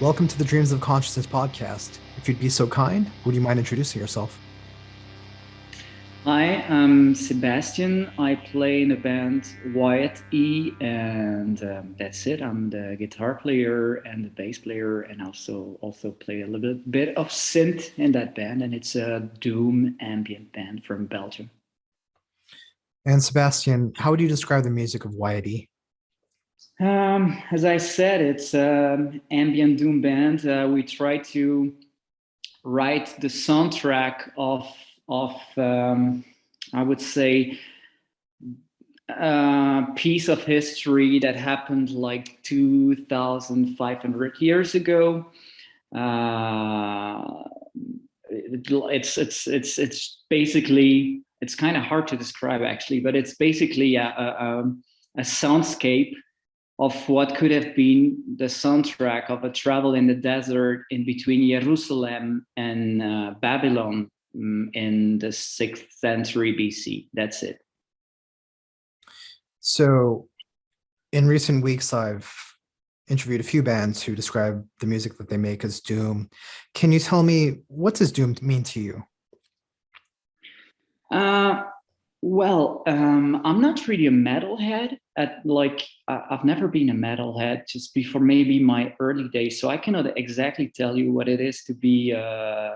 Welcome to the Dreams of Consciousness podcast. If you'd be so kind, would you mind introducing yourself? Hi, I'm Sebastien. I play in the band Wyatt E, and that's it. I'm the guitar player and the bass player, and also play a little bit of synth in that band. And it's a doom ambient band from Belgium. And Sebastien, how would you describe the music of Wyatt E? As I said, it's ambient doom band. We try to write the soundtrack of I would say piece of history that happened like 2,500 years ago. Uh, it's basically, it's kind of hard to describe actually, but it's basically a soundscape of what could have been the soundtrack of a travel in the desert in between Jerusalem and Babylon, in the 6th century BC. That's it. So, in recent weeks, I've interviewed a few bands who describe the music that they make as doom. Can you tell me, what does doom mean to you? Uh, I'm not really a metalhead. I've never been a metalhead. Just before maybe my early days, so I cannot exactly tell you what it is to be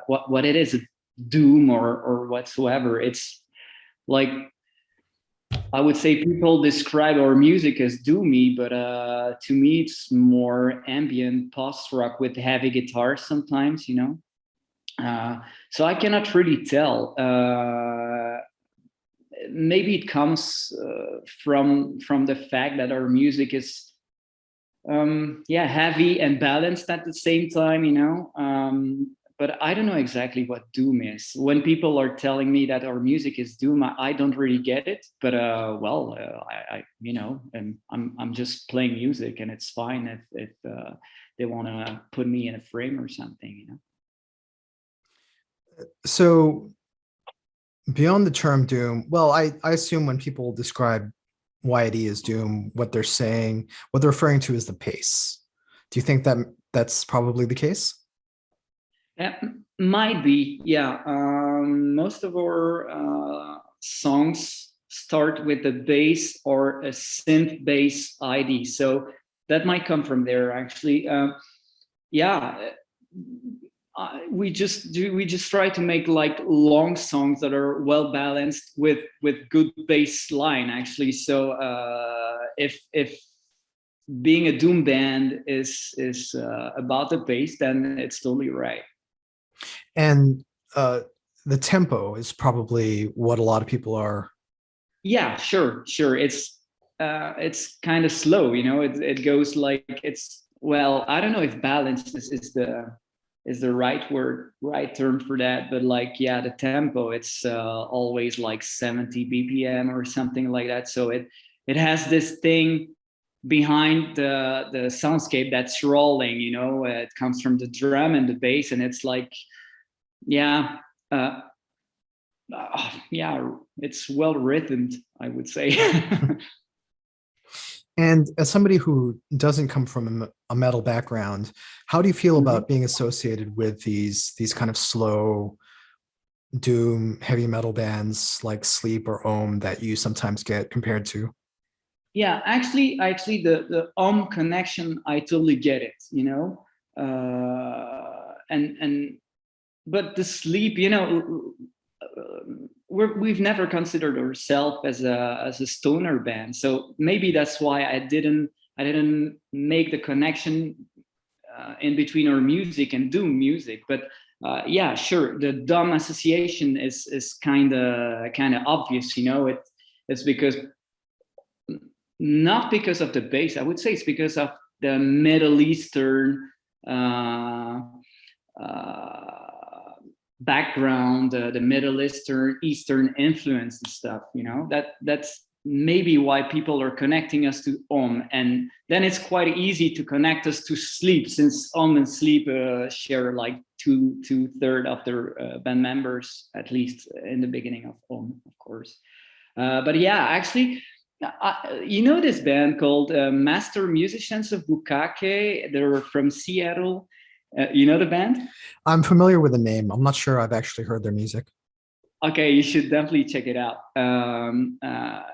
what it is, doom or whatsoever. It's like, I would say people describe our music as doomy, but to me it's more ambient post rock with heavy guitar sometimes, you know. So I cannot really tell. Maybe it comes from the fact that our music is heavy and balanced at the same time, you know. But I don't know exactly what doom is. When people are telling me that our music is doom, I don't really get it. But I you know, and I'm just playing music, and it's fine if they want to put me in a frame or something, you know. So, beyond the term doom, well, I assume when people describe Wyatt E as doom, what they're saying, what they're referring to is the pace. Do you think that that's probably the case? Yeah, might be. Yeah, most of our songs start with a bass or a synth bass ID, so that might come from there. Actually, yeah, we just try to make like long songs that are well balanced with good bass line. Actually, so if being a doom band is about the bass, then it's totally right. And the tempo is probably what a lot of people are. Yeah, sure. It's kind of slow, you know. It goes like, it's, well, I don't know if balance is the right word, right term for that, but like, yeah, the tempo, it's always like 70 BPM or something like that. So it has this thing behind the soundscape that's rolling, you know. It comes from the drum and the bass, and it's like, yeah, uh, yeah, it's well written, I would say. And as somebody who doesn't come from a metal background, how do you feel Mhm. about being associated with these kind of slow doom heavy metal bands like Sleep or Ohm that you sometimes get compared to? Yeah, actually, the connection, I totally get it, you know. And but the Sleep, you know, we've never considered ourselves as a stoner band, so maybe that's why I didn't make the connection in between our music and doom music. But yeah, sure, the dumb association is kind of obvious, you know. It's because, not because of the bass, I would say it's because of the Middle Eastern uh, uh, background, the Middle Eastern influence and stuff, you know. That's maybe why people are connecting us to Om. And then it's quite easy to connect us to Sleep, since Om and Sleep share like two-thirds of their band members, at least in the beginning of Om, of course. But yeah, actually, You know this band called Master Musicians of Bukake? They're from Seattle. You know the band? I'm familiar with the name. I'm not sure I've actually heard their music. Okay, you should definitely check it out.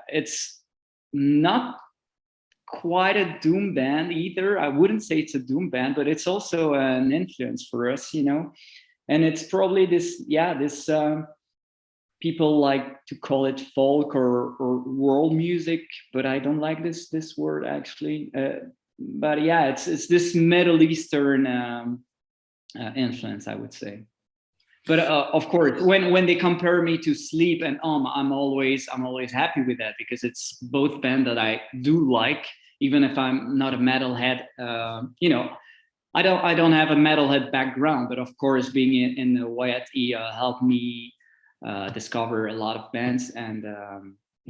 It's not quite a doom band either. I wouldn't say it's a doom band, but it's also an influence for us, you know. And it's probably this, yeah, this people like to call it folk or world music, but I don't like this word actually. But yeah, it's this Middle Eastern influence, I would say. But of course, when they compare me to Sleep and I'm always happy with that, because it's both band that I do like, even if I'm not a metalhead. You know, I don't have a metalhead background, but of course, being in the Wyatt E helped me discover a lot of bands, and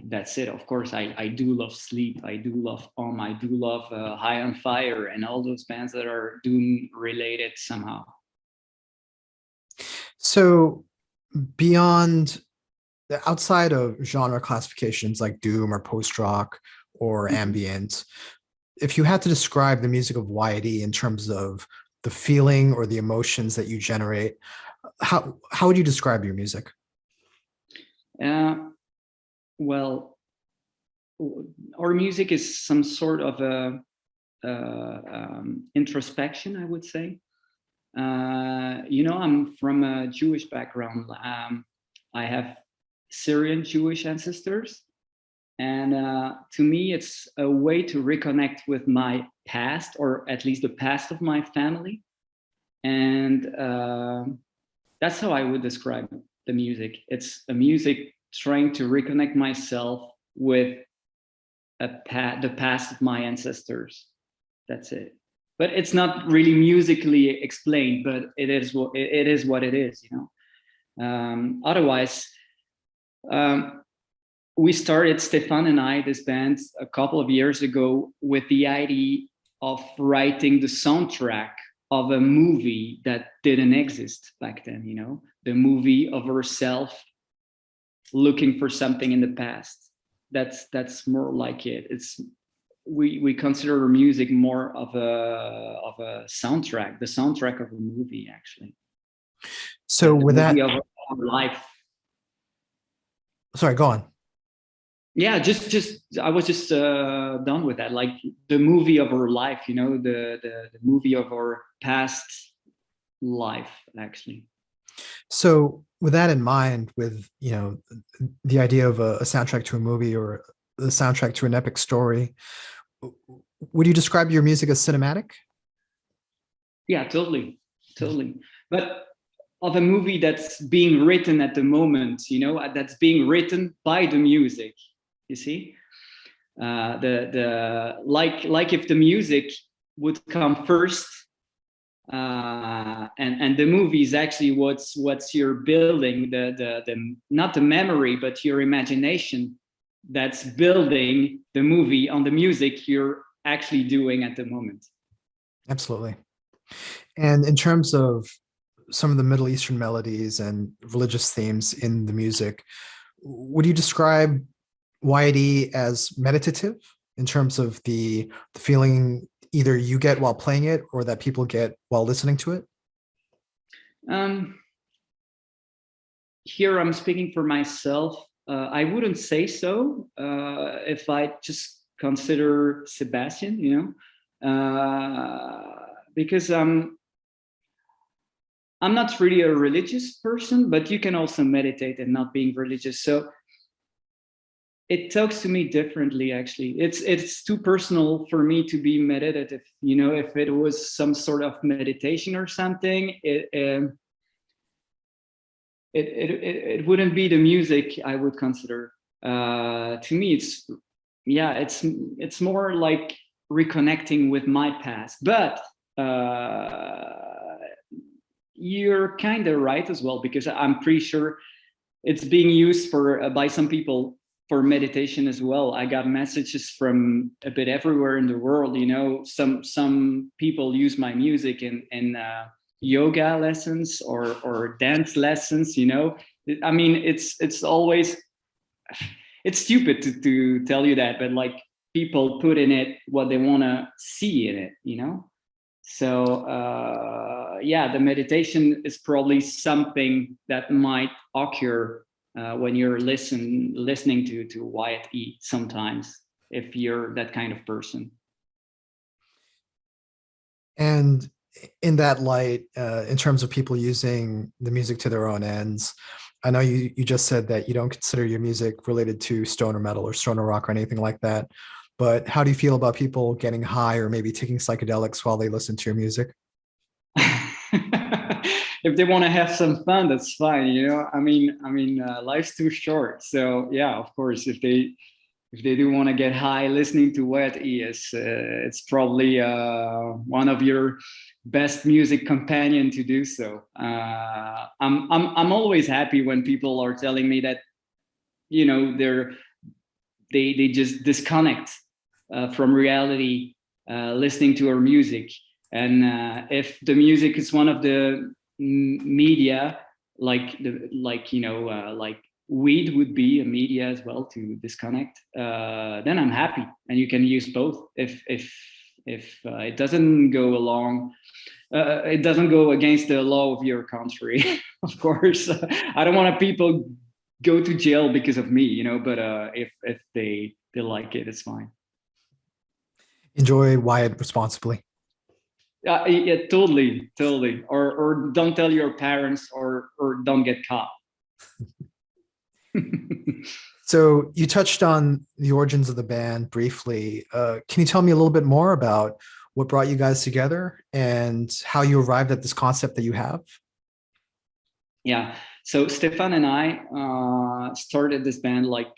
that's it. Of course, I do love Sleep, I do love I do love High on Fire, and all those bands that are doom related somehow. So beyond, outside of genre classifications like doom or post rock or ambient, if you had to describe the music of Wyatt E in terms of the feeling or the emotions that you generate, how would you describe your music? Well, our music is some sort of a introspection, I would say. You know, I'm from a Jewish background. I have Syrian Jewish ancestors, and to me, it's a way to reconnect with my past, or at least the past of my family, and that's how I would describe the music. It's a music trying to reconnect myself with the past of my ancestors. That's it. But it's not really musically explained, but it is what it is, you know. Otherwise, we started, Stefan and I, this band a couple of years ago with the idea of writing the soundtrack of a movie that didn't exist back then, you know, the movie of herself looking for something in the past. That's more like it. It's we consider music more of a soundtrack, the soundtrack of a movie, actually. So with that, of our life. sorry, go on. Yeah, just I was just done with that. Like the movie of our life, you know, the movie of our past life, actually. So with that in mind, with, you know, the idea of a soundtrack to a movie or the soundtrack to an epic story, would you describe your music as cinematic? Yeah, totally. But of a movie that's being written at the moment, you know, that's being written by the music. You see, the like if the music would come first, and the movie is actually what's you're building, the not the memory but your imagination that's building the movie on the music you're actually doing at the moment. Absolutely. And in terms of some of the Middle Eastern melodies and religious themes in the music, would you describe Wyatt E as meditative in terms of the feeling either you get while playing it or that people get while listening to it? Here I'm speaking for myself. I wouldn't say so. If I just consider Sebastien, you know, because I'm not really a religious person, but you can also meditate and not being religious. So it talks to me differently, actually. It's too personal for me to be meditative. You know, if it was some sort of meditation or something, it wouldn't be the music I would consider. To me, it's more like reconnecting with my past. But you're kind of right as well, because I'm pretty sure it's being used for by some people for meditation as well. I got messages from a bit everywhere in the world. You know, some people use my music in yoga lessons or dance lessons. You know, I mean, it's always it's stupid to tell you that, but like people put in it what they want to see in it, you know. So yeah, the meditation is probably something that might occur when you're listening to Wyatt E sometimes, if you're that kind of person. And in that light, in terms of people using the music to their own ends, I know you just said that you don't consider your music related to stoner metal or stoner rock or anything like that. But how do you feel about people getting high or maybe taking psychedelics while they listen to your music? If they want to have some fun, that's fine. You know, life's too short. So yeah, of course, if they do want to get high listening to Wyatt E, it's probably one of your best music companion to do so. I'm always happy when people are telling me that, you know, they just disconnect from reality listening to our music. And if the music is one of the media, like weed would be a media as well to disconnect, then I'm happy, and you can use both. If it doesn't go along, it doesn't go against the law of your country. Of course, I don't want people go to jail because of me, you know. But if they like it, it's fine. Enjoy Wyatt responsibly. Yeah, totally. Or don't tell your parents, or don't get caught. So you touched on the origins of the band briefly. Can you tell me a little bit more about what brought you guys together and how you arrived at this concept that you have? Yeah. So Stefan and I started this band like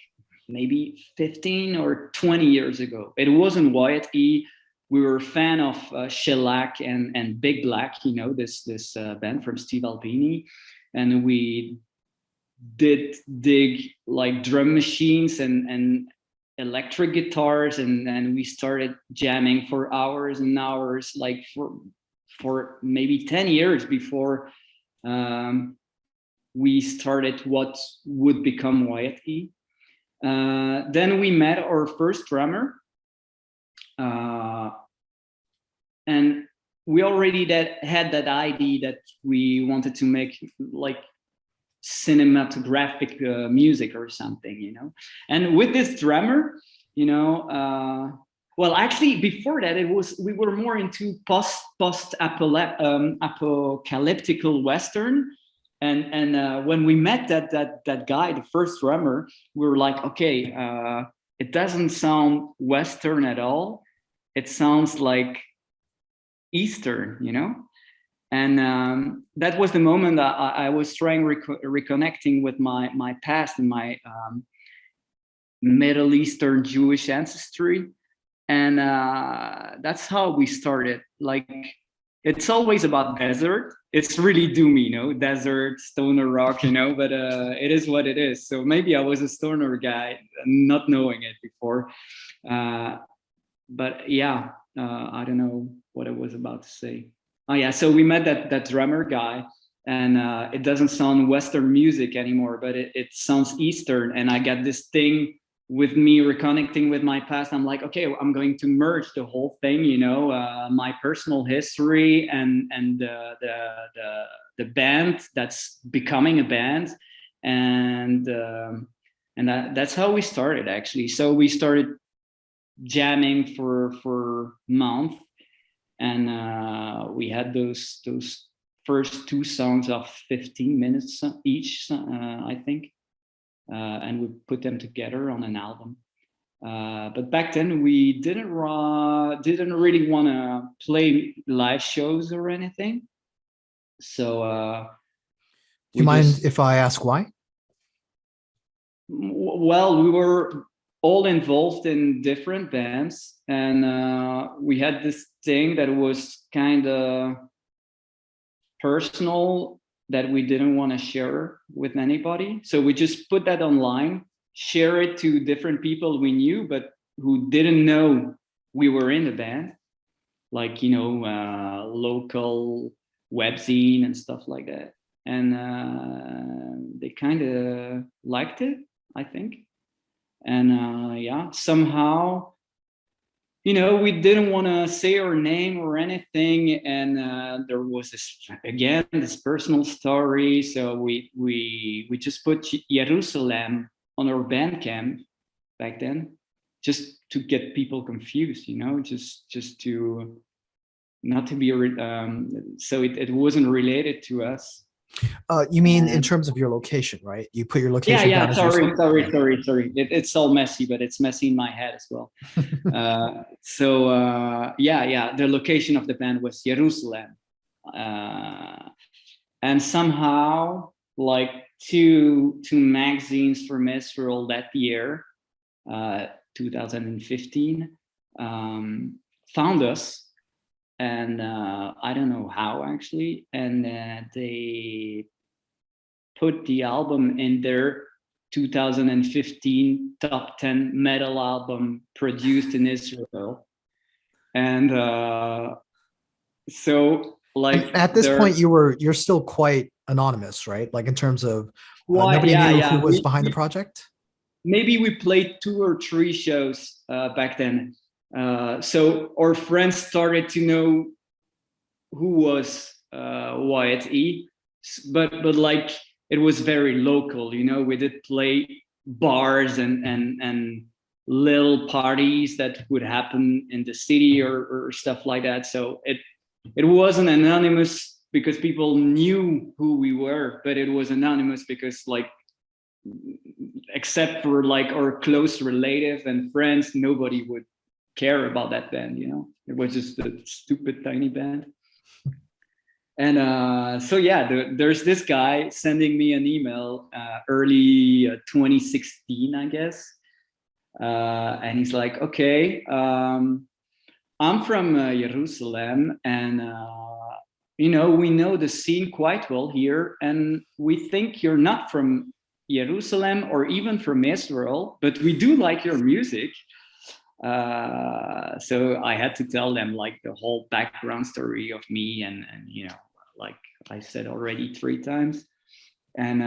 maybe 15 or 20 years ago. It wasn't Wyatt E. We were a fan of Shellac and Big Black, you know, this band from Steve Albini. And we did dig like drum machines and electric guitars, and we started jamming for hours and hours, like for maybe 10 years before we started what would become Wyatt E. Then we met our first drummer, and we already had that idea that we wanted to make like cinematographic music or something, you know. And with this drummer, you know, well, actually, before that, we were more into apocalyptical Western. And when we met that guy, the first drummer, we were like, okay, it doesn't sound Western at all. It sounds like Eastern, you know. And that was the moment that I was trying reconnecting with my past and my Middle Eastern Jewish ancestry. And that's how we started. Like, it's always about desert. It's really doomy, you know, desert, stoner rock, you know, but it is what it is. So maybe I was a stoner guy, not knowing it before. But yeah, I don't know what I was about to say. Oh yeah, so we met that drummer guy, and it doesn't sound Western music anymore, but it sounds Eastern. And I got this thing with me reconnecting with my past. I'm like, okay, I'm going to merge the whole thing, you know, my personal history and the band that's becoming a band, and that's how we started actually. So we started jamming for months, and we had those first two songs of 15 minutes each, I think. And we put them together on an album. But back then we didn't really want to play live shows or anything. So Do you mind if I ask why? Well, we were all involved in different bands, and we had this thing that was kind of personal that we didn't want to share with anybody. So we just put that online, share it to different people we knew, but who didn't know we were in the band, like, you know, local webzine and stuff like that. And they kind of liked it, I think. And yeah, somehow, we didn't want to say our name or anything, and there was this personal story. So we just put Jerusalem on our Bandcamp back then, just to get people confused, just to not to be so it wasn't related to us. You mean in And terms of your location, right? You put your yeah, location down yeah. as Sorry, Jerusalem? sorry. It's all messy, but it's messy in my head as well. Yeah. The location of the band was Jerusalem, and somehow, like two magazines from Israel that year, 2015, found us, and I don't know how actually, and they put the album in their 2015 top 10 metal album produced in Israel. And so And like at this point, there's you're still quite anonymous, right? Like in terms of what nobody knew who yeah was behind the project. maybe we played 2 or 3 shows back then, so our friends started to know who was Wyatt E, but like it was very local, we did play bars and little parties that would happen in the city or stuff like that. So it wasn't anonymous because people knew who we were, but it was anonymous because, like, except for like our close relative and friends, nobody would care about that band. It was just a stupid tiny band. And so yeah, there's this guy sending me an email early 2016, I guess, and he's like, okay, I'm from Jerusalem, and we know the scene quite well here, and we think you're not from Jerusalem or even from Israel, but we do like your music. So I had to tell them like the whole background story of me, and like I said already 3 times, and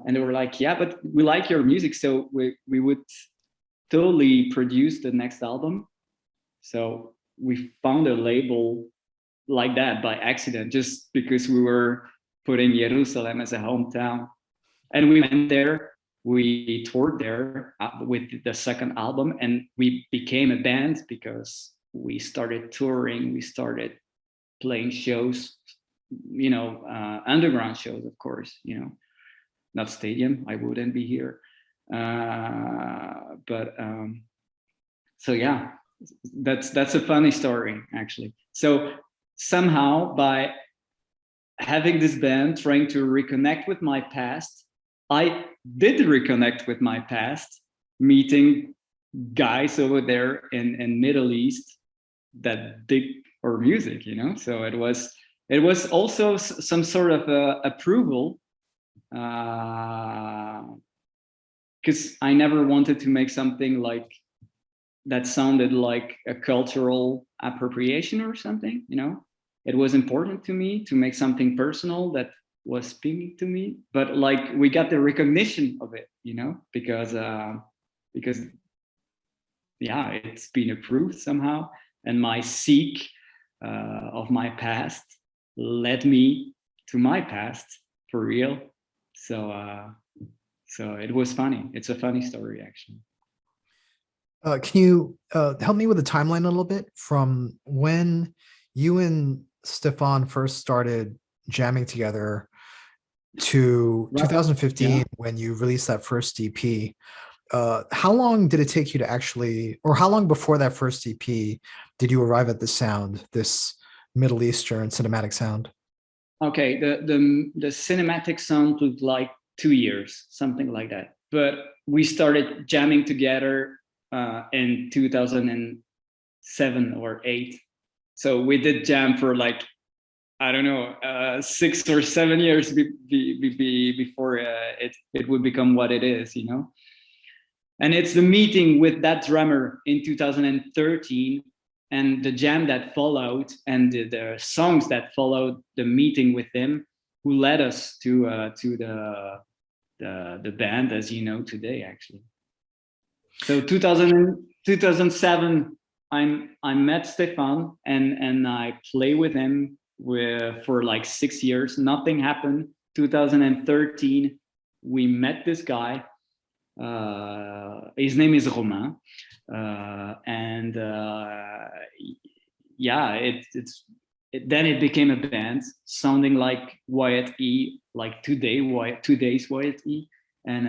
they were like, yeah, but we like your music, so we would totally produce the next album. So we found a label like that by accident, just because we were putting Jerusalem as a hometown. And we went there, we toured there with the second album, and we became a band because we started touring, we started playing shows, underground shows, of course, not stadium, I wouldn't be here. But so yeah, that's a funny story actually. So somehow, by having this band, trying to reconnect with my past, I did reconnect with my past, meeting guys over there in Middle East that dig our music, So it was also some sort of approval, because I never wanted to make something like that sounded like a cultural appropriation or something. It was important to me to make something personal that was speaking to me, but like we got the recognition of it, because yeah, it's been approved somehow, and my seek of my past led me to my past for real. So it was funny. It's a funny story actually. Can you help me with the timeline a little bit from when you and Stefan first started jamming together to Right. 2015 Yeah. when you released that first EP? How long did it take you to actually, or how long before that first EP did you arrive at the sound, this Middle Eastern cinematic sound? Okay, the cinematic sound took like 2 years, something like that. But we started jamming together in 2007 or 8. So we did jam for like, I don't know, 6 or 7 years before it would become what it is, And it's the meeting with that drummer in 2013 and the jam that followed and the songs that followed the meeting with him who led us to the band as you know today, actually. So 2007, I met Stefan and I play with him for like 6 years. Nothing happened. 2013, we met this guy. His name is Romain, and yeah, then it became a band sounding like Wyatt E, like today's Wyatt E, and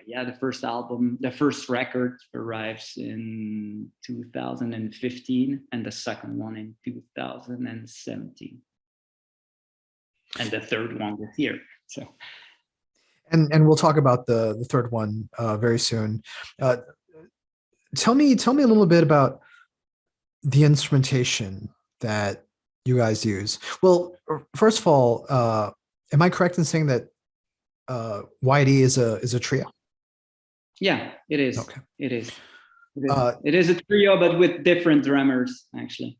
yeah, the first record arrives in 2015, and the second one in 2017, and the third one this year. So. And we'll talk about the third one very soon. Tell me a little bit about the instrumentation that you guys use. Well, first of all, am I correct in saying that Wyatt E is a trio? Yeah, it is. Okay. It is. It is a trio, but with different drummers, actually.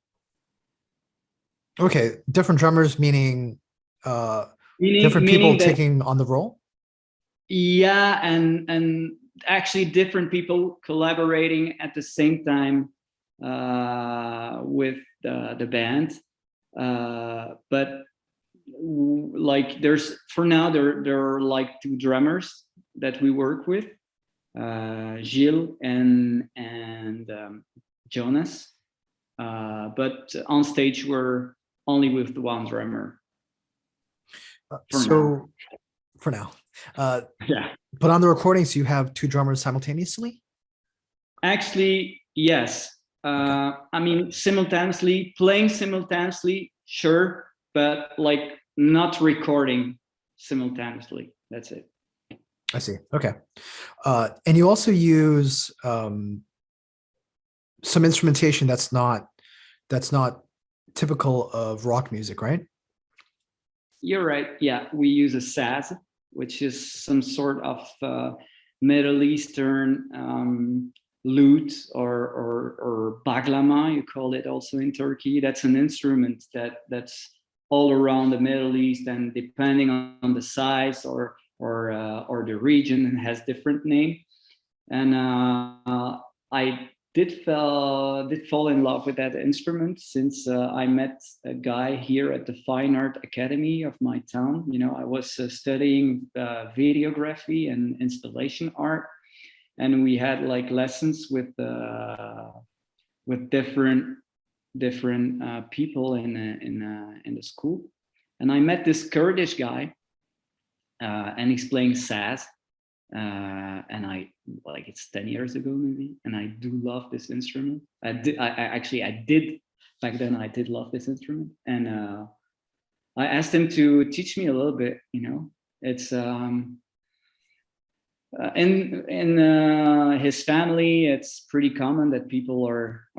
Okay, different drummers meaning different people taking on the role. Yeah, and actually different people collaborating at the same time with the band. But like there are like two drummers that we work with, Gilles and Jonas. But on stage we're only with one drummer. For now. Yeah. But on the recordings, you have two drummers simultaneously? Actually, yes. Okay. I mean, playing simultaneously, sure, but like not recording simultaneously. That's it. I see. Okay. And you also use some instrumentation that's not typical of rock music, right? You're right. Yeah, we use a saz, which is some sort of Middle Eastern lute or baglama, you call it also in Turkey. That's an instrument that's all around the Middle East, and depending on the size or the region, it has different name. And I did fall in love with that instrument since I met a guy here at the Fine Art Academy of my town. You know, I was studying videography and installation art, and we had like lessons with different people in the school. And I met this Kurdish guy, and he's playing saz. And I like it's 10 years ago maybe, and I do love this instrument. I did back then. I did love this instrument, and I asked him to teach me a little bit. You know, it's in his family, it's pretty common that people are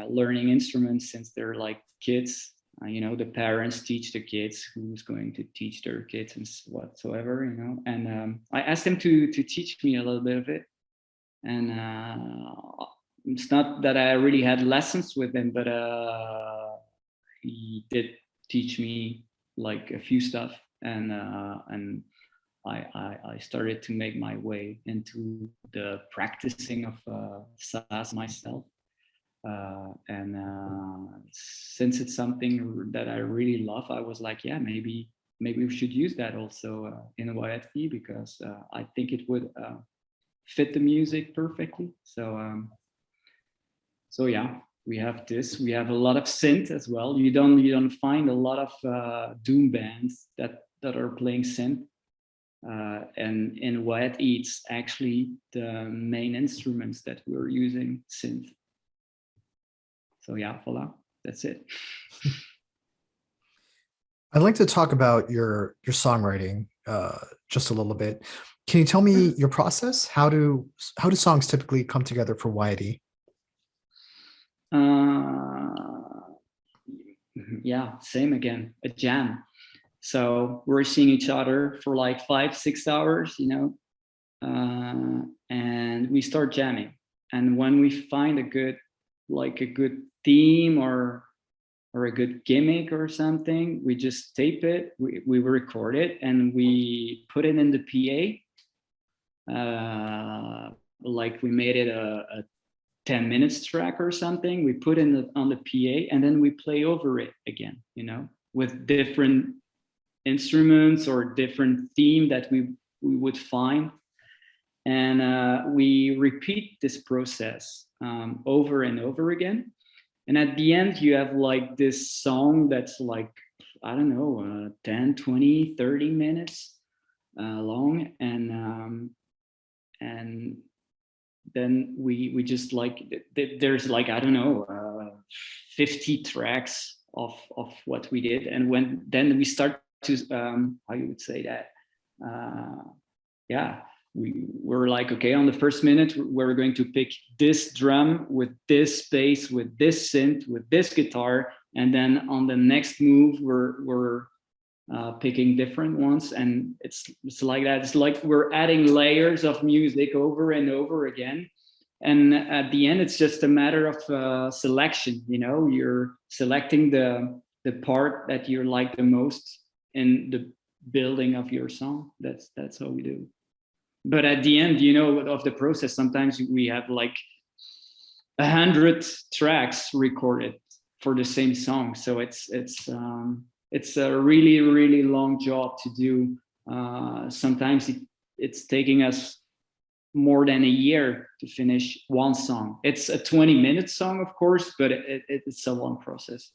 learning instruments since they're like kids. You know, the parents teach the kids who's going to teach their kids and whatsoever, you know. And I asked him to teach me a little bit of it. And it's not that I really had lessons with him, but he did teach me like a few stuff. And I started to make my way into the practicing of saz myself. And since it's something that I really love, I was like, yeah, maybe we should use that also in Wyatt E, because I think it would fit the music perfectly. So yeah, we have this. We have a lot of synth as well. You don't find a lot of doom bands that are playing synth. And in Wyatt E, it's actually the main instruments that we're using synth. So yeah, voila, that's it. I'd like to talk about your songwriting just a little bit. Can you tell me your process? How do songs typically come together for Wyatt E? Yeah, same again, a jam. So we're seeing each other for like 5-6 hours, you know, and we start jamming. And when we find a good theme or a good gimmick or something, we just tape it, we record it, and we put it in the PA. like we made it a 10 minutes track or something. We put in on the PA, and then we play over it again, you know, with different instruments or different theme that we would find. And we repeat this process over and over again. And at the end, you have like this song that's like, I don't know, 10, 20, 30 minutes long. And then we just like, there's like, I don't know, 50 tracks of what we did. And then we start to, how you would say that? Yeah, we were like, okay, on the first minute, we're going to pick this drum with this bass, with this synth, with this guitar. And then on the next move, we're picking different ones. And it's like that. It's like we're adding layers of music over and over again. And at the end, it's just a matter of selection. You know, you're selecting the part that you like the most in the building of your song. That's how we do. But at the end, you know, of the process, sometimes we have like 100 tracks recorded for the same song. So it's a really, really long job to do. Sometimes it's taking us more than a year to finish one song. It's a 20-minute song, of course, but it's a long process.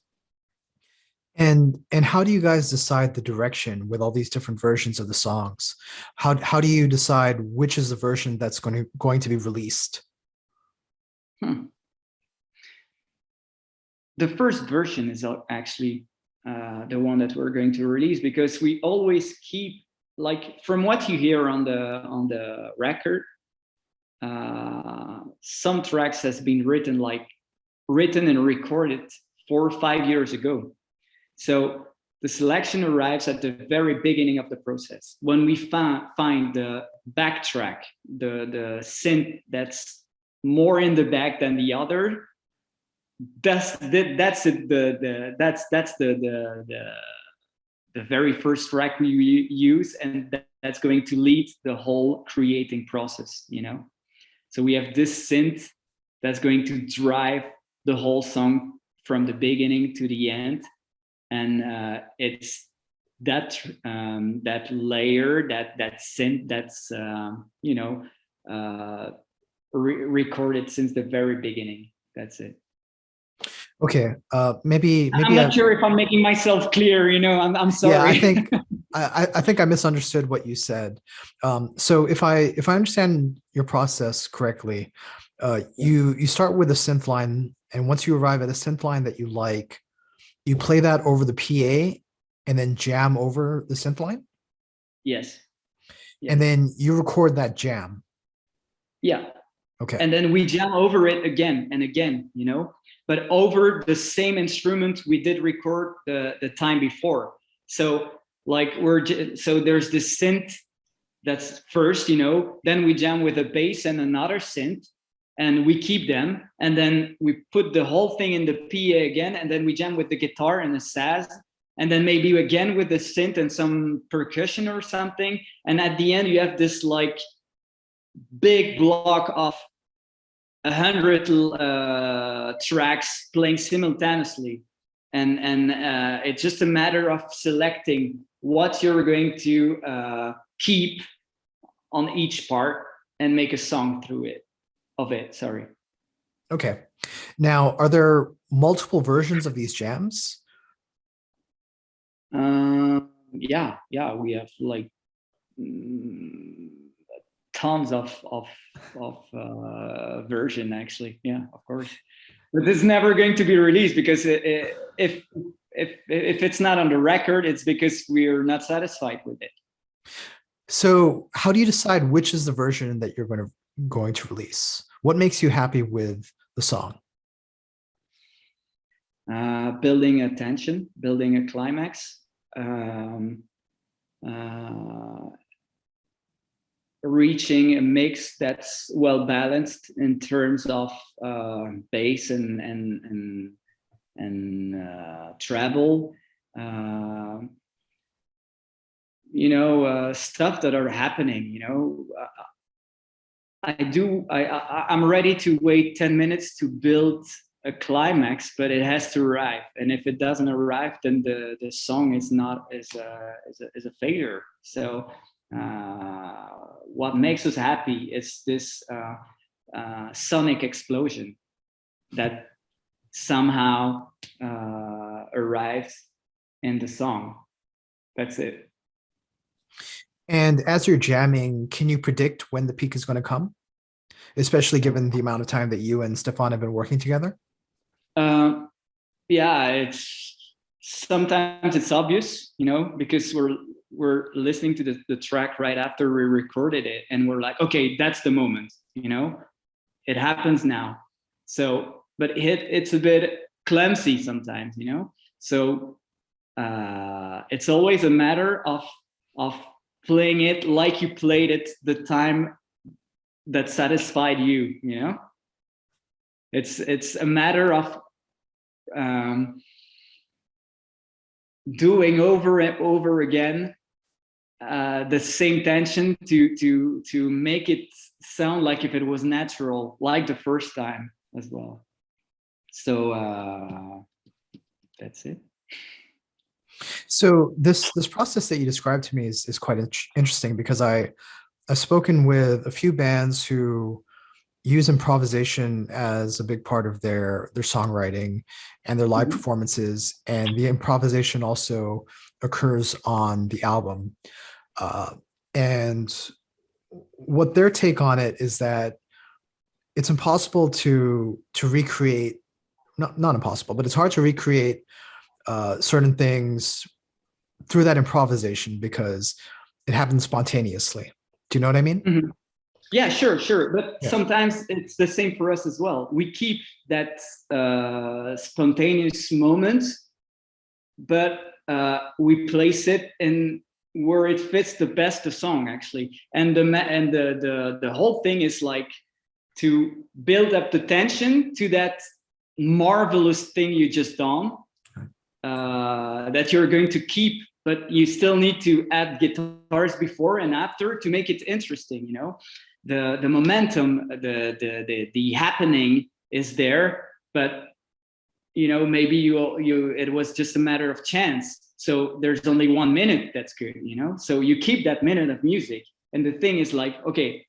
And how do you guys decide the direction with all these different versions of the songs? How do you decide which is the version that's going to be released? The first version is actually the one that we're going to release, because we always keep, like, from what you hear on the record, some tracks has been written and recorded 4 or 5 years ago. So the selection arrives at the very beginning of the process. When we find the backtrack, the synth that's more in the back than the other, that's the very first track we use, and that's going to lead the whole creating process, you know. So we have this synth that's going to drive the whole song from the beginning to the end. And it's that layer, that synth that's recorded since the very beginning. That's it. Okay, maybe I'm not sure if I'm making myself clear. You know, I'm sorry. Yeah, I think I misunderstood what you said. So if I understand your process correctly, you start with a synth line, and once you arrive at a synth line that you like, you play that over the PA and then jam over the synth line? Yes. And then you record that jam. Yeah. Okay. And then we jam over it again and again, you know, but over the same instrument we did record the time before. So like so there's this synth that's first, you know, then we jam with a bass and another synth, and we keep them, and then we put the whole thing in the PA again, and then we jam with the guitar and the saz, and then maybe again with the synth and some percussion or something. And at the end you have this like big block of 100 tracks playing simultaneously, and it's just a matter of selecting what you're going to keep on each part and make a song through it. Sorry. Okay. Now, are there multiple versions of these jams? Yeah, we have like tons of version, actually. Yeah, of course. But this is never going to be released, because if it's not on the record, it's because we're not satisfied with it. So how do you decide which is the version that you're going to release? What makes you happy with the song? Building a tension, building a climax, reaching a mix that's well balanced in terms of bass and treble. Stuff that are happening. I'm ready to wait 10 minutes to build a climax, but it has to arrive. And if it doesn't arrive, then the song is not is a failure. So what makes us happy is this sonic explosion that somehow arrives in the song. That's it. And as you're jamming, can you predict when the peak is going to come? Especially given the amount of time that you and Stefan have been working together? Yeah, it's sometimes it's obvious, you know, because we're listening to the track right after we recorded it, and we're like, okay, that's the moment, you know, it happens now. So, but it's a bit clumsy sometimes, you know. So it's always a matter of playing it like you played it the time that satisfied you, you know. It's a matter of doing over and over again the same tension to make it sound like if it was natural, like the first time as well. So that's it. So this process that you described to me is quite interesting, because I've spoken with a few bands who use improvisation as a big part of their songwriting and their live performances, and the improvisation also occurs on the album. And what their take on it is that it's impossible to recreate, not impossible, but it's hard to recreate certain things through that improvisation because it happens spontaneously. Do you know what I mean? Mm-hmm. Yeah, sure. But yeah. Sometimes it's the same for us as well. We keep that spontaneous moment, but we place it in where it fits the best the song, actually. And the whole thing is like to build up the tension to that marvelous thing you just done, that you're going to keep, but you still need to add guitars before and after to make it interesting, you know. The momentum, the happening is there, but you know, maybe you it was just a matter of chance. So there's only 1 minute that's good, you know. So you keep that minute of music, and the thing is like, okay,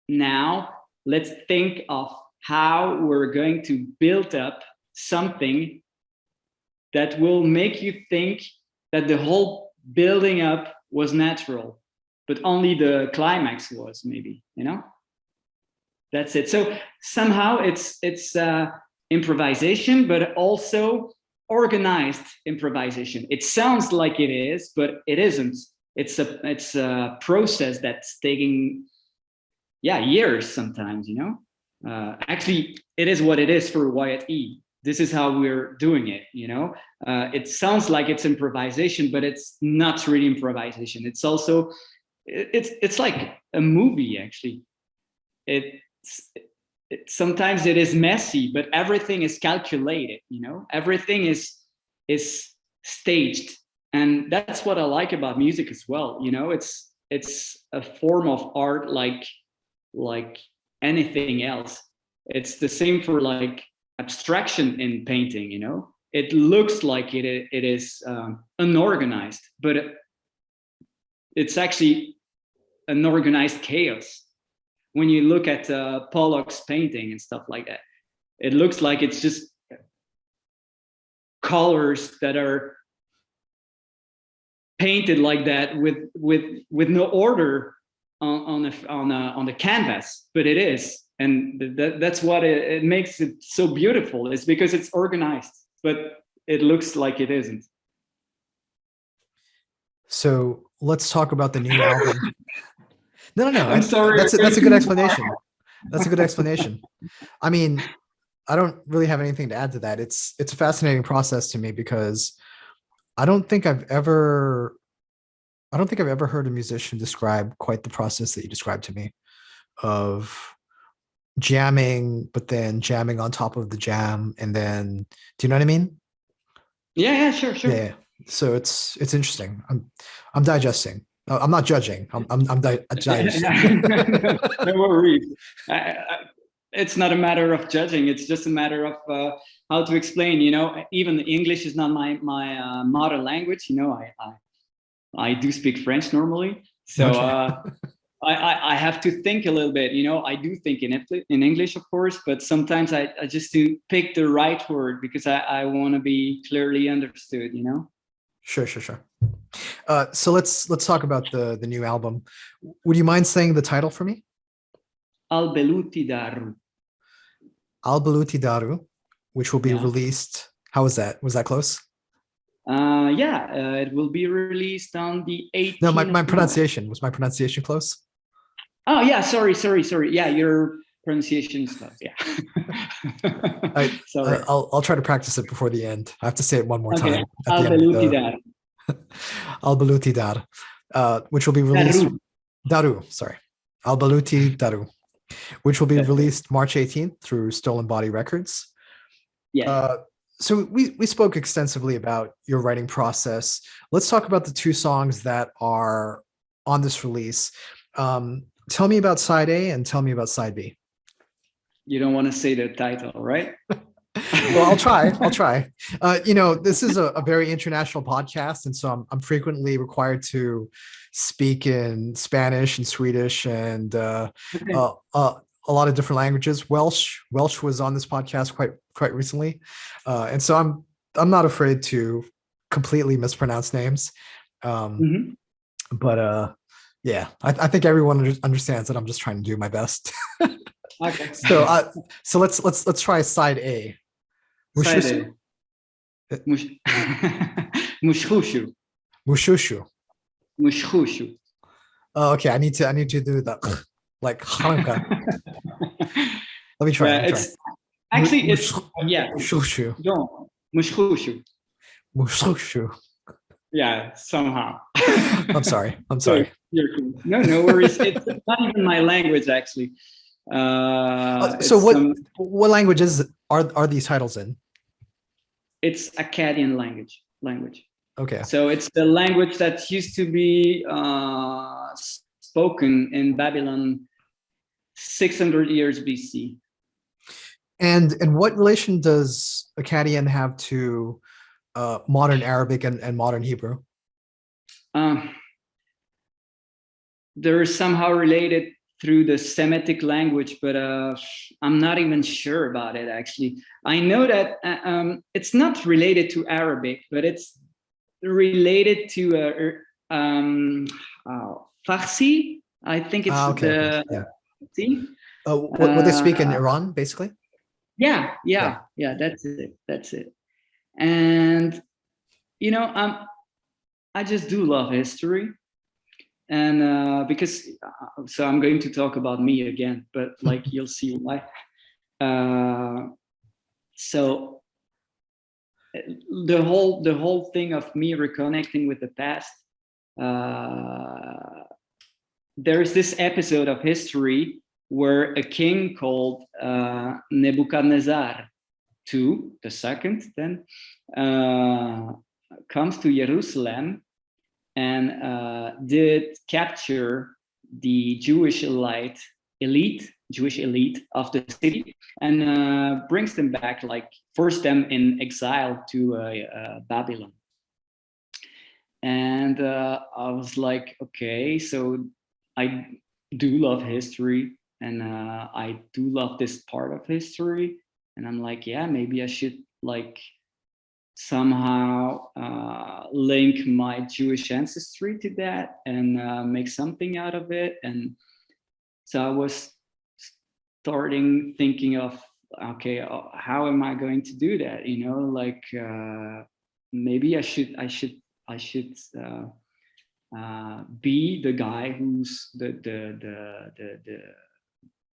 now let's think of how we're going to build up something that will make you think that the whole building up was natural, but only the climax was, maybe, you know. That's it. So somehow it's improvisation, but also organized improvisation. It sounds like it is, but it isn't. It's a process that's taking years sometimes, you know. Actually, it is what it is for Wyatt E. This is how we're doing it, you know. It sounds like it's improvisation, but it's not really improvisation. It's also it's like a movie, actually. Sometimes it is messy, but everything is calculated, you know. Everything is staged, and that's what I like about music as well, you know. It's a form of art like anything else. It's the same for like abstraction in painting, you know. It looks like it is unorganized, but it's actually an organized chaos. When you look at Pollock's painting and stuff like that, it looks like it's just colors that are painted like that with no order on the canvas, but it is, and that's what it makes it so beautiful. It's because it's organized, but it looks like it isn't. So let's talk about the new album. No. I'm sorry. That's a good explanation. That's a good explanation. I mean, I don't really have anything to add to that. It's a fascinating process to me, because I don't think I've ever heard a musician describe quite the process that you described to me, of jamming, but then jamming on top of the jam, and then, do you know what I mean? Yeah, sure. Yeah. So it's interesting. I'm digesting. I'm not judging. I just. No worries. It's not a matter of judging. It's just a matter of how to explain. You know, even English is not my mother language. You know, I do speak French normally, so I have to think a little bit. You know, I do think in English, of course, but sometimes I just do pick the right word because I want to be clearly understood. You know. Sure. So let's talk about the new album. Would you mind saying the title for me? Albeluti daru. Albeluti Daru, which will be released. How was that? Was that close? It will be released on the 18th. No, my pronunciation. Was my pronunciation close? Oh yeah, sorry. Yeah, your pronunciation is close. Yeah. Sorry. I'll try to practice it before the end. I have to say it one more time at the Albeluti end. Albeluti Daru, which will be released. Daru, sorry. Albeluti Daru, which will be released March 18th through Stolen Body Records. Yeah. So we spoke extensively about your writing process. Let's talk about the two songs that are on this release. Tell me about side A and tell me about side B. You don't want to say the title, right? Well, I'll try. This is a very international podcast, and so I'm frequently required to speak in Spanish and Swedish and a lot of different languages. Welsh was on this podcast quite recently, and so I'm not afraid to completely mispronounce names. But yeah, I think everyone understands that I'm just trying to do my best. Okay. So let's try side A. Mushushu. Mushushu. Oh, okay. I need to do that like Hanukkah. Let me try. Actually it's Mushushu. No. Mushushu. Mushushu. Yeah, somehow. I'm sorry. No worries. It's not even my language, actually. So what languages are these titles in? It's Akkadian language. Okay. So it's the language that used to be spoken in Babylon 600 years BC. And what relation does Akkadian have to modern Arabic and modern Hebrew? They're somehow related through the Semitic language, but I'm not even sure about it, actually. I know that it's not related to Arabic, but it's related to Farsi. I think it's what they speak in Iran, basically? Yeah, that's it. And, I just do love history. And because so I'm going to talk about me again, but like you'll see why. So the whole thing of me reconnecting with the past, there's this episode of history where a king called Nebuchadnezzar II, the second, then comes to Jerusalem and did capture the Jewish elite of the city, and brings them back, like forced them in exile to Babylon. And I was like, okay, so I do love history, and I do love this part of history, and I'm like, yeah, maybe I should like somehow link my Jewish ancestry to that and make something out of it. And so I was starting thinking of, okay, how am I going to do that? Like maybe I should be the guy who's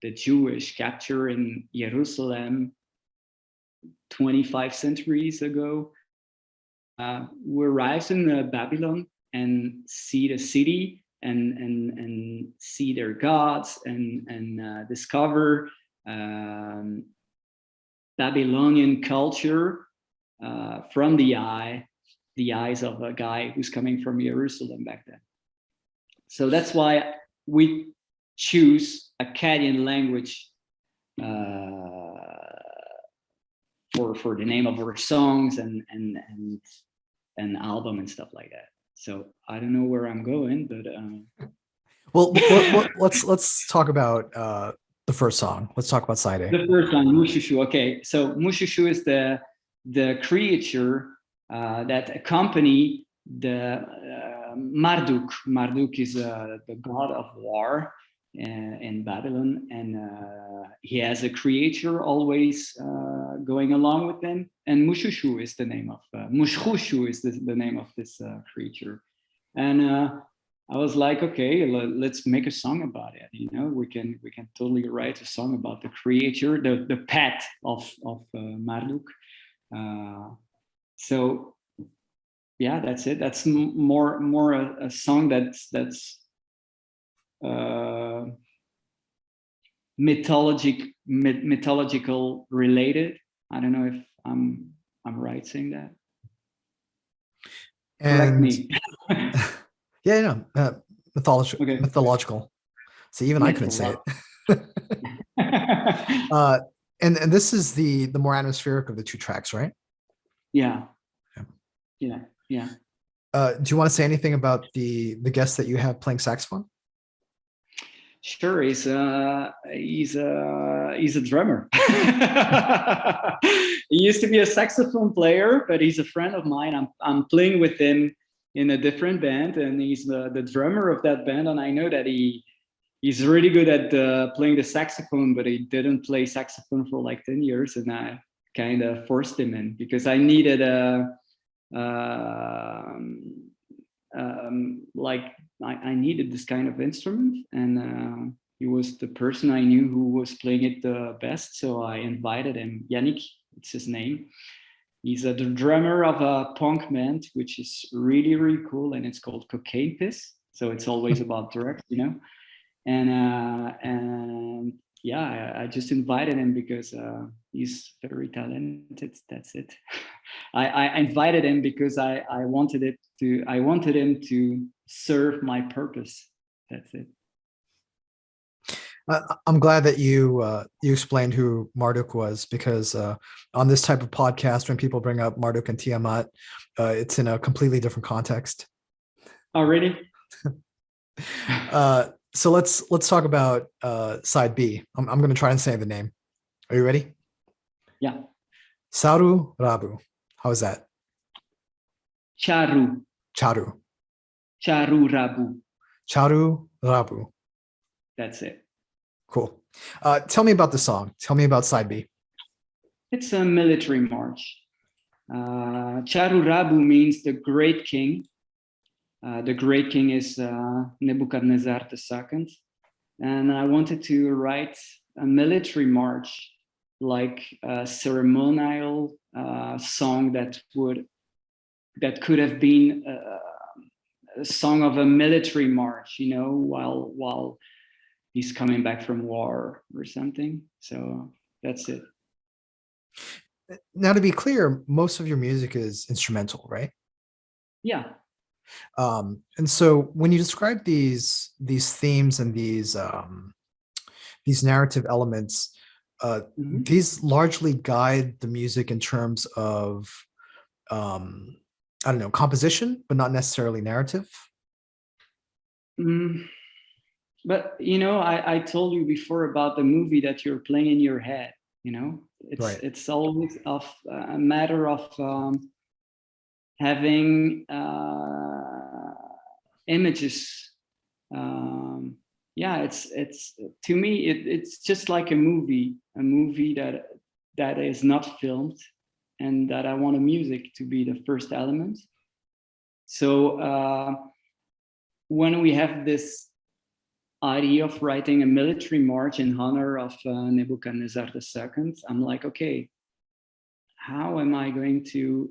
the Jewish capture in Jerusalem 25 centuries ago, who arrives in Babylon and see the city and see their gods and discover Babylonian culture from the eyes of a guy who's coming from Jerusalem back then. So that's why we choose Akkadian language for the name of our songs and album and stuff like that. So I don't know where I'm going, but well, let's talk about the first song. Let's talk about side A. The first one, Mushushu. Okay, so Mushushu is the creature that accompany the Marduk. Marduk is the god of war in Babylon, and he has a creature always going along with him. And Mushushu is the name of Mushushu is the name of this creature. And I was like, okay, let's make a song about it. You know, we can totally write a song about the creature, the pet of Marduk. So yeah, that's it. That's more a song that's mythological related. I don't know if I'm right saying that. Correct me. Yeah, mythological. See, even I couldn't say it. And this is the more atmospheric of the two tracks, right? Yeah. Do you want to say anything about the guest that you have playing saxophone? Sure, he's a drummer. He used to be a saxophone player, but he's a friend of mine. I'm playing with him in a different band, and he's the drummer of that band. And I know that he's really good at playing the saxophone, but he didn't play saxophone for like 10 years, and I kind of forced him in because I needed I needed this kind of instrument, and he was the person I knew who was playing it the best. So I invited him. Yannick, it's his name. He's the drummer of a punk band, which is really, really cool, and it's called Cocaine Piss. So it's always about drugs, you know. And yeah, I just invited him because he's very talented. That's it. I invited him because I wanted him to serve my purpose. That's it. I'm glad that you explained who Marduk was, because on this type of podcast, when people bring up Marduk and Tiamat, it's in a completely different context. Oh, really? So let's talk about side B. I'm going to try and say the name. Are you ready? Yeah. Saru Rabu. How is that? Charu. Charu. Charu Rabu. Charu Rabu. That's it. Cool. Tell me about the song. Tell me about side B. It's a military march. Charu Rabu means the great king. The great king is Nebuchadnezzar II. And I wanted to write a military march, like a ceremonial song that could have been a song of a military march, you know, while he's coming back from war or something. So that's it. Now, to be clear, most of your music is instrumental, right? Yeah. And so when you describe these themes and these narrative elements, these largely guide the music in terms of I don't know, composition, but not necessarily narrative. But you know, I told you before about the movie that you're playing in your head. You know, it's always a matter of having images. Yeah, it's to me it's just like a movie that is not filmed, and that I want the music to be the first element. So when we have this idea of writing a military march in honor of Nebuchadnezzar II, I'm like, okay, how am I going to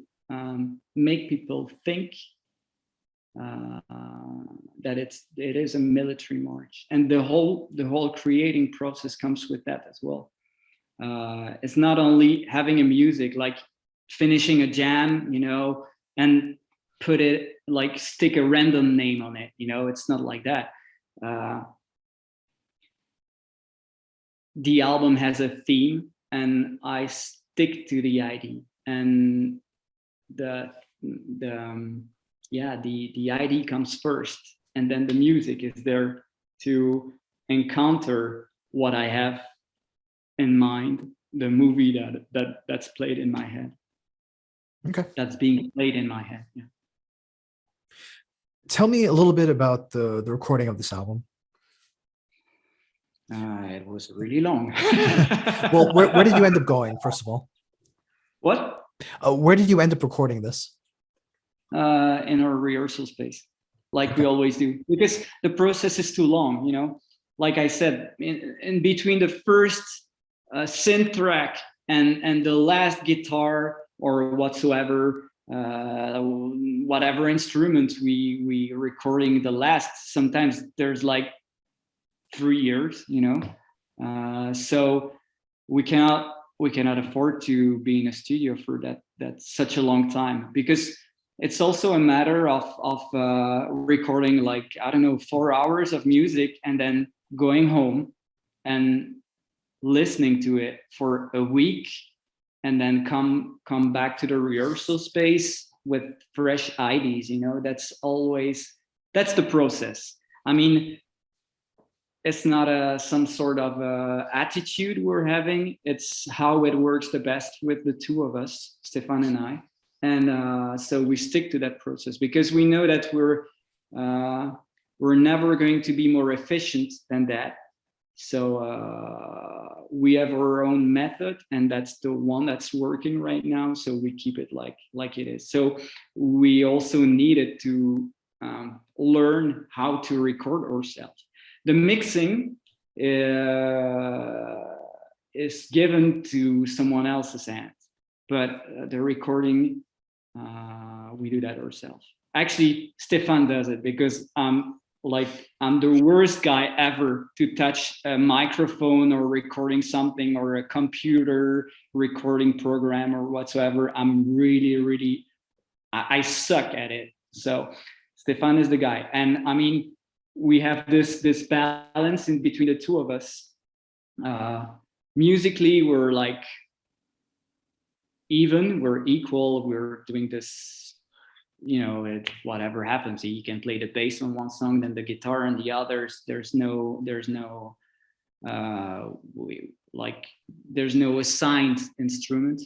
make people think that it is a military march? And the whole creating process comes with that as well. It's not only having a music, like finishing a jam, you know, and put it, like stick a random name on it, you know. It's not like that. The album has a theme, and I stick to the ID, and the ID comes first, and then the music is there to encounter what I have in mind, the movie that's played in my head. Okay. That's being played in my head. Yeah. Tell me a little bit about the recording of this album. It was really long. Well, where did you end up going, first of all? What? Where did you end up recording this? In our rehearsal space, like we always do, because the process is too long, you know. Like I said, in between the first synth track and the last guitar or whatsoever, whatever instrument we recording the last, sometimes there's like 3 years, you know. So we cannot afford to be in a studio for that such a long time, because it's also a matter of recording, like, I don't know, 4 hours of music and then going home and listening to it for a week, and then come back to the rehearsal space with fresh ideas, you know. That's the process. I mean, it's not some sort of attitude we're having. It's how it works the best with the two of us, Stefan and I. And so we stick to that process, because we know that we're never going to be more efficient than that. So we have our own method, and that's the one that's working right now. So we keep it like it is. So we also needed to learn how to record ourselves. The mixing is given to someone else's hands, but the recording, we do that ourselves. Actually, Stefan does it, because I'm the worst guy ever to touch a microphone or recording something, or a computer recording program or whatsoever. I'm really, I suck at it. So Stefan is the guy. And I mean, we have this balance in between the two of us. Musically, we're like even, we're equal, we're doing this, you know, whatever happens, he can play the bass on one song, then the guitar on the others. There's no assigned instrument,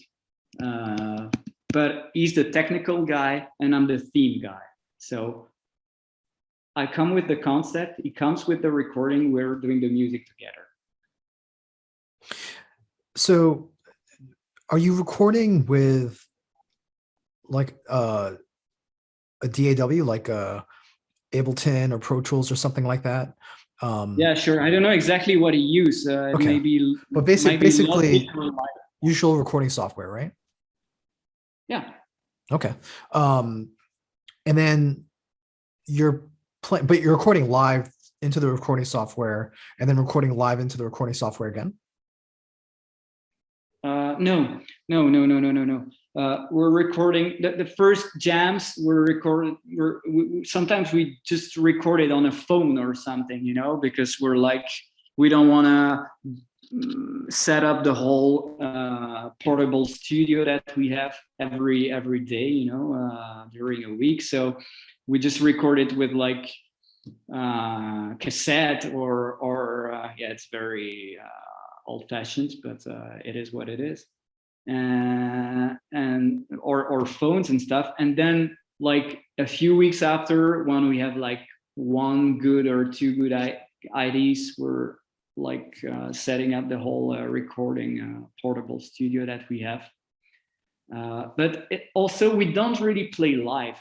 but he's the technical guy and I'm the theme guy. So I come with the concept, he comes with the recording, we're doing the music together. So are you recording with like a DAW, like a Ableton or Pro Tools or something like that? Yeah, sure. I don't know exactly what he used. Okay. Maybe, but basically usual recording software, right? Yeah. Okay. And then you're recording live into the recording software, and then recording live into the recording software again? No. We're recording the first jams. Sometimes we just record it on a phone or something, you know, because we're like, we don't want to set up the whole portable studio that we have every day, you know, during a week. So we just record it with like cassette or yeah, it's very old-fashioned, but it is what it is. And or phones and stuff. And then like a few weeks after, when we have like one good or two good IDs, we're like setting up the whole recording portable studio that we have. But also we don't really play live.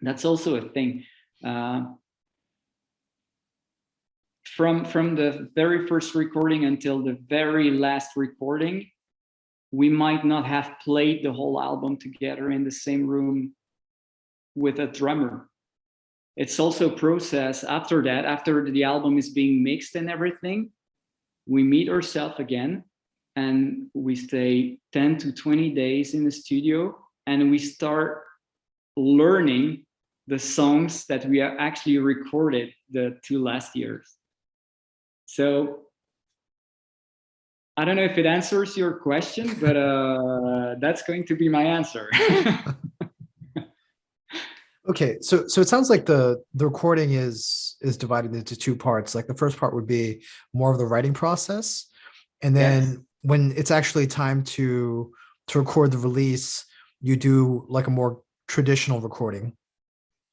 That's also a thing. From the very first recording until the very last recording, we might not have played the whole album together in the same room with a drummer. It's also a process after that, after the album is being mixed and everything, we meet ourselves again and we stay 10 to 20 days in the studio, and we start learning the songs that we are actually recorded the 2 last years. So I don't know if it answers your question, but that's going to be my answer. Okay, so it sounds like the recording is divided into two parts. Like the first part would be more of the writing process, and then Yes. when it's actually time to record the release, you do like a more traditional recording.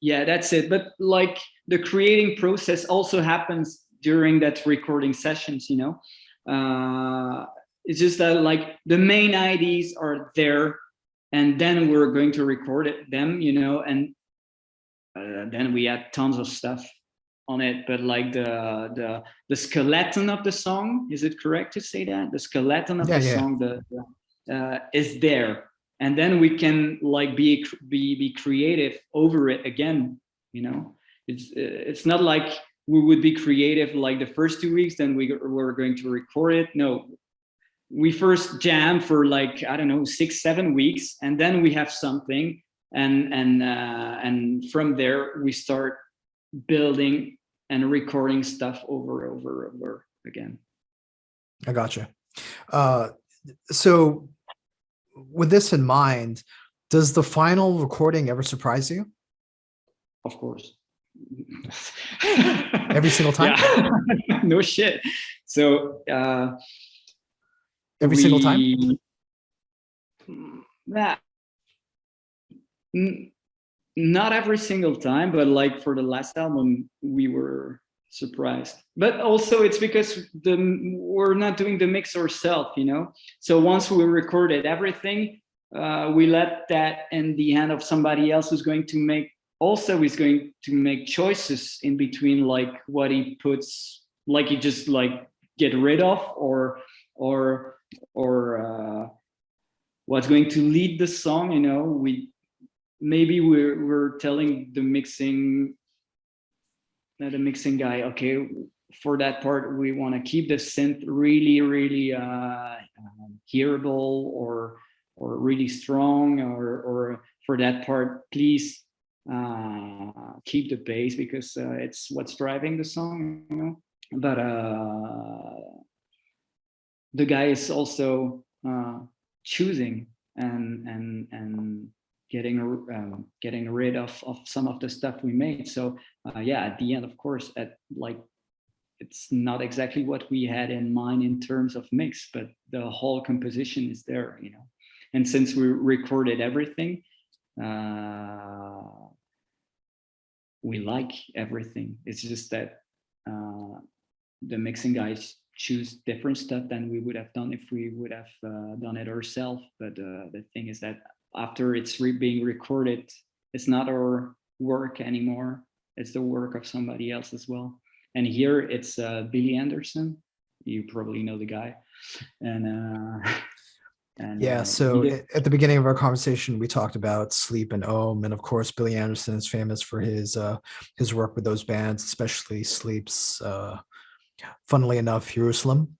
Yeah, that's it. But like the creating process also happens during that recording sessions, you know. It's just that like the main IDs are there, and then we're going to record them, you know, and then we add tons of stuff on it. But like the skeleton of the song, is it correct to say that the skeleton of Yeah, the yeah. song is there, and then we can like be creative over it again, you know. It's not like we would be creative like the first 2 weeks, then we're going to record it. No, we first jam for like, I don't know, 6-7 weeks, and then we have something, and from there we start building and recording stuff over again. I gotcha. So with this in mind, does the final recording ever surprise you? Of course. Every single time? Yeah. No shit. So Every single time? that not every single time, but like for the last album we were surprised. But also it's because we're not doing the mix ourselves, you know. So once we recorded everything, we let that in the hand of somebody else who's going to make choices in between, like what he puts, like he just like get rid of, or what's going to lead the song, you know. We're telling the mixing guy, okay, for that part we want to keep the synth really hearable, or really strong, or for that part please keep the bass, because it's what's driving the song, you know. But the guy is also choosing and getting rid of some of the stuff we made. So yeah, at the end, of course, it's not exactly what we had in mind in terms of mix, but the whole composition is there, you know. And since we recorded everything, we like everything. It's just that the mixing guys choose different stuff than we would have done if we would have done it ourselves. But the thing is that after it's being recorded, it's not our work anymore. It's the work of somebody else as well. And here it's Billy Anderson. You probably know the guy. And yeah, so at the beginning of our conversation, we talked about Sleep and Ohm, and of course, Billy Anderson is famous for his work with those bands, especially Sleep's. Funnily enough, Jerusalem.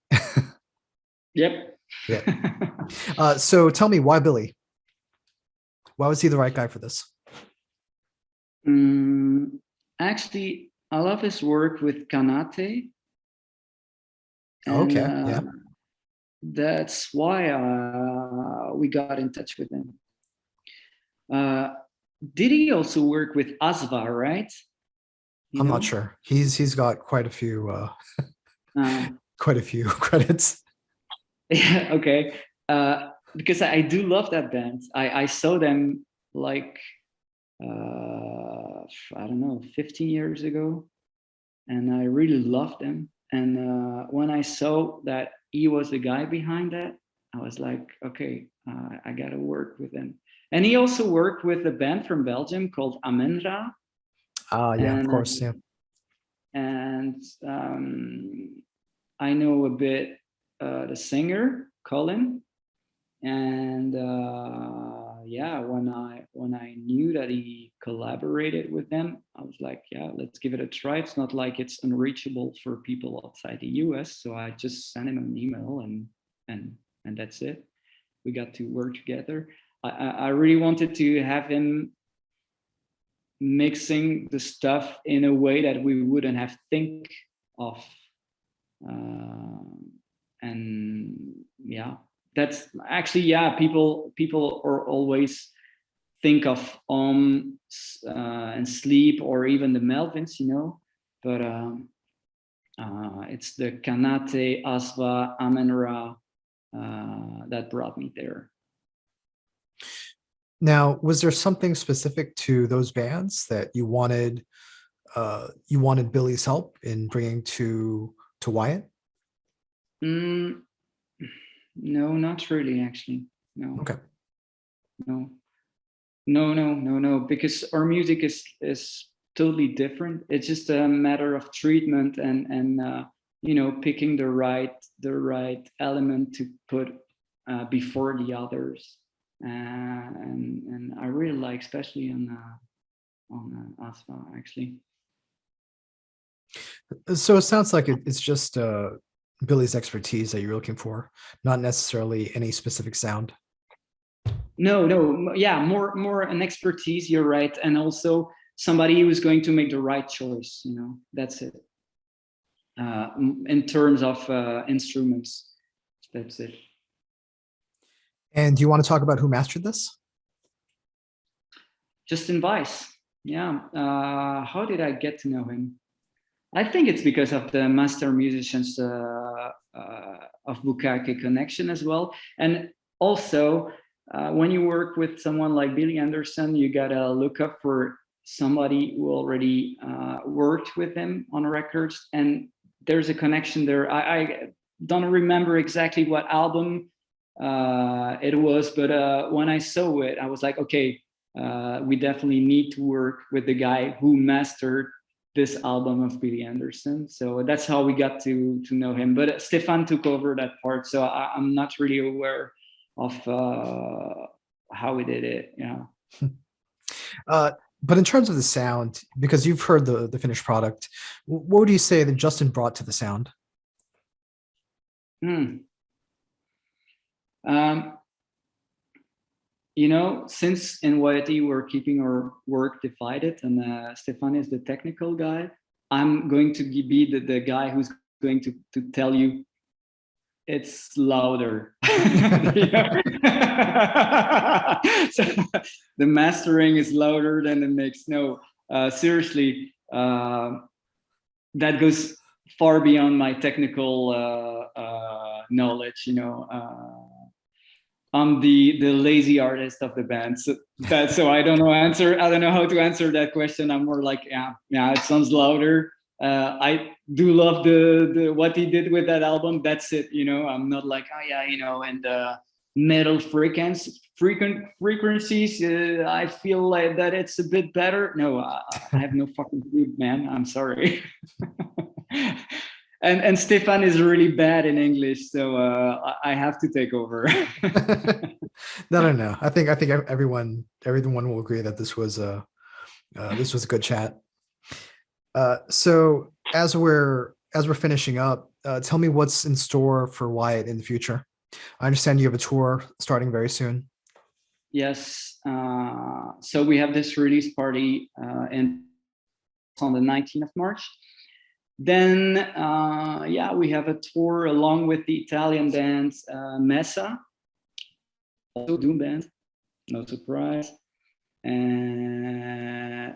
Yep. Yeah. So tell me, why Billy? Why was he the right guy for this? Actually, I love his work with Kanate. Okay. Yeah. That's why we got in touch with him. Did he also work with Asva, right? I'm not sure. He's got quite a few credits. Yeah, okay. Because I do love that band. I saw them like I don't know, 15 years ago, and I really loved them. And when I saw that he was the guy behind that, I was like, okay, I gotta work with him. And he also worked with a band from Belgium called Amenra. Yeah, of course. Yeah. And I know a bit the singer Colin, and yeah, when I knew that he collaborated with them, I was like, yeah, let's give it a try. It's not like it's unreachable for people outside the US, so I just sent him an email, and that's it. We got to work together. I really wanted to have him mixing the stuff in a way that we wouldn't have think of. And yeah, that's actually, yeah, people are always think of and sleep, or even the Melvins, but it's the Kanate, Aswa, Amenra that brought me there. Now, was there something specific to those bands that you wanted Billy's help in bringing to Wyatt? No, not really, actually. No. Okay. No, because our music is totally different. It's just a matter of treatment and picking the right element to put before the others. And I really like, especially on Asfa, actually. So it sounds like it's just Billy's expertise that you're looking for, not necessarily any specific sound. No, yeah, more an expertise. You're right, and also somebody who's going to make the right choice. That's it. In terms of instruments, that's it. And do you want to talk about who mastered this? Justin Weiss. Yeah. How did I get to know him? I think it's because of the master musicians of Bukake connection as well. And also, when you work with someone like Billy Anderson, you gotta look up for somebody who already worked with him on records. And there's a connection there. I don't remember exactly what album it was, but when I saw it, I was like, okay, we definitely need to work with the guy who mastered this album of Billy Anderson. So that's how we got to know him. But Stefan took over that part, so I'm not really aware of how we did it. Yeah. But in terms of the sound, because you've heard the finished product, what would you say that Justin brought to the sound? Since in Wyatt E we're keeping our work divided, and Stefan is the technical guy, I'm going to be the guy who's going to tell you it's louder. So the mastering is louder than the mix. No, seriously, that goes far beyond my technical knowledge. I'm the lazy artist of the band, so I don't know how to answer that question. I'm more like, yeah, it sounds louder. I do love the what he did with that album. That's it. I'm not like, oh yeah, and metal frequencies. I feel like that it's a bit better. No, I have no fucking clue, man. I'm sorry. And Stefan is really bad in English, so I have to take over. No. I think everyone will agree that this was a good chat. So as we're finishing up, tell me what's in store for Wyatt in the future. I understand you have a tour starting very soon. Yes. So we have this release party on the 19th of March. Then, we have a tour along with the Italian band Messa, also Doom band, no surprise. And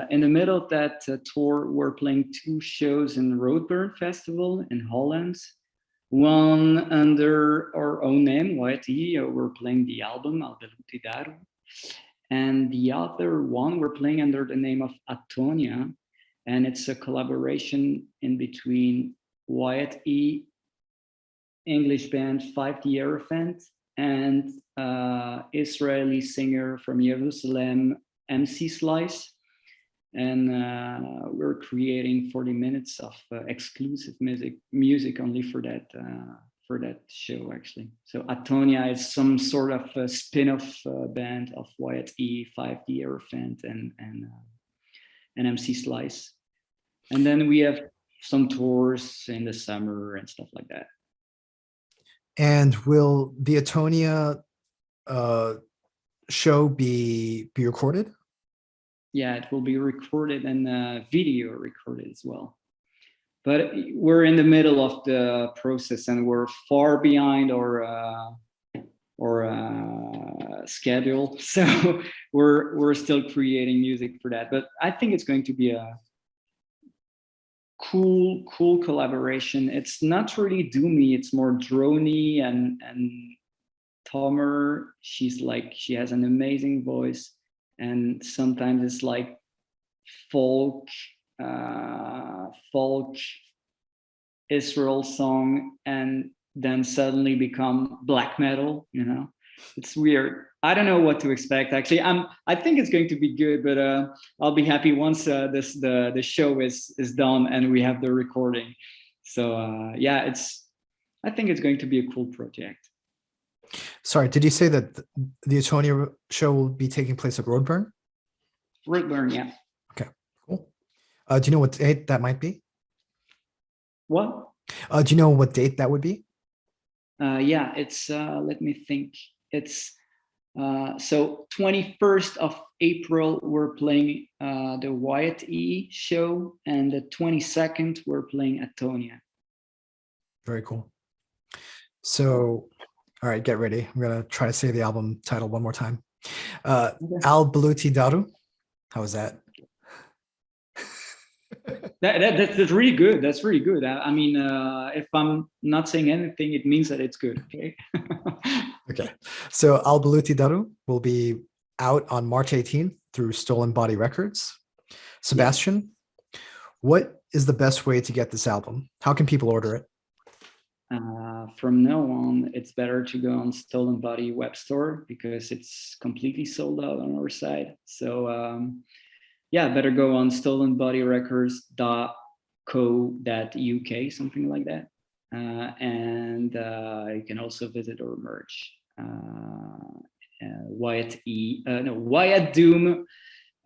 in the middle of that tour, we're playing 2 shows in Roadburn Festival in Holland. One under our own name, Wyatt E. We're playing the album Al Daru. And the other one, we're playing under the name of Atonia. And it's a collaboration in between Wyatt E, English band 5D Elephant, and Israeli singer from Jerusalem, MC Slice. And we're creating 40 minutes of exclusive music only for that show, actually. So Atonia is some sort of a spin-off band of Wyatt E, 5D Elephant, and MC Slice. And then we have some tours in the summer and stuff like that. And will the Atonia show be recorded? yeah, it will be recorded and video recorded as well. But we're in the middle of the process, and we're far behind our schedule. So we're still creating music for that. But I think it's going to be a cool collaboration. It's not really doomy, it's more droney, and Tomer, she has an amazing voice, and sometimes it's like folk Israel song, and then suddenly become black metal, you know. It's weird. I don't know what to expect, actually. I think it's going to be good, but I'll be happy once the show is done and we have the recording. So yeah, I think it's going to be a cool project. Sorry, did you say that the Atonia show will be taking place at Roadburn? Roadburn, yeah. Okay, cool. Do you know what date that might be? What? Do you know what date that would be? Yeah, it's let me think. It's so 21st of April we're playing the Wyatt E show, and the 22nd we're playing Atonia. Very cool. So, all right, get ready. I'm gonna try to say the album title one more time. Al Baluti Daru. How was that? That's really good. That's really good. I mean, if I'm not saying anything, it means that it's good. Okay. Okay. So Al Baluti Daru will be out on March 18th through Stolen Body Records. Sebastien, what is the best way to get this album? How can people order it? From now on, it's better to go on Stolen Body web store, because it's completely sold out on our side. So yeah, better go on stolenbodyrecords.co.uk, something like that. And you can also visit our merch. Wyatt Doom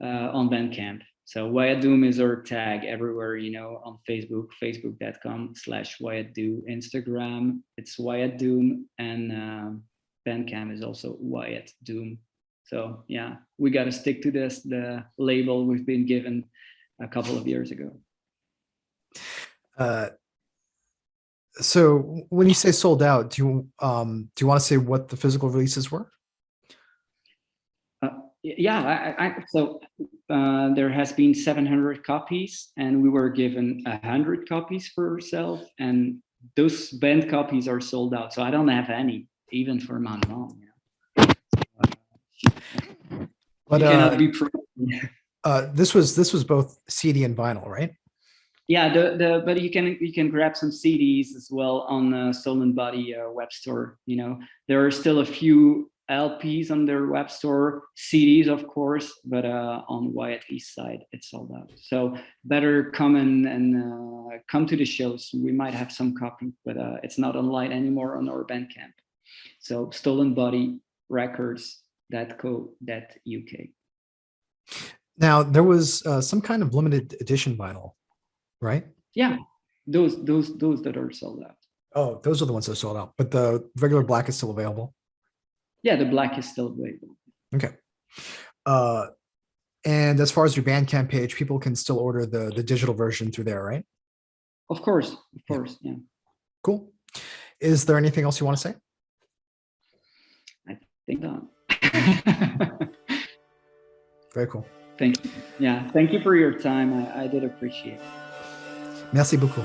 on Bandcamp. So Wyatt Doom is our tag everywhere, you know, on Facebook, facebook.com/Wyatt Doom, Instagram, it's Wyatt Doom, and Bandcamp is also Wyatt Doom. So yeah, we got to stick to the label we've been given a couple of years ago. So when you say sold out, do you want to say what the physical releases were? Yeah, so there has been 700 copies, and we were given 100 copies for ourselves, and those band copies are sold out. So I don't have any, even for my mom. You know? But you cannot be. This was both CD and vinyl, right? Yeah, but you can grab some CDs as well on Stolen Body web store. You know, there are still a few LPs on their web store, CDs of course, but on Wyatt East side it's sold out. So better come and come to the shows. We might have some copies, but it's not online anymore on our Bandcamp. So stolenbodyrecords.co.uk. Now there was some kind of limited edition vinyl, right? Yeah, those that are sold out. Oh, those are the ones that are sold out, but the regular black is still available. Yeah, the black is still available. Okay. And as far as your Bandcamp page, people can still order the digital version through there, right? Of course, yeah. Cool. Is there anything else you want to say? I think not. Very cool. Thank you. Yeah, thank you for your time. I did appreciate it. Merci beaucoup.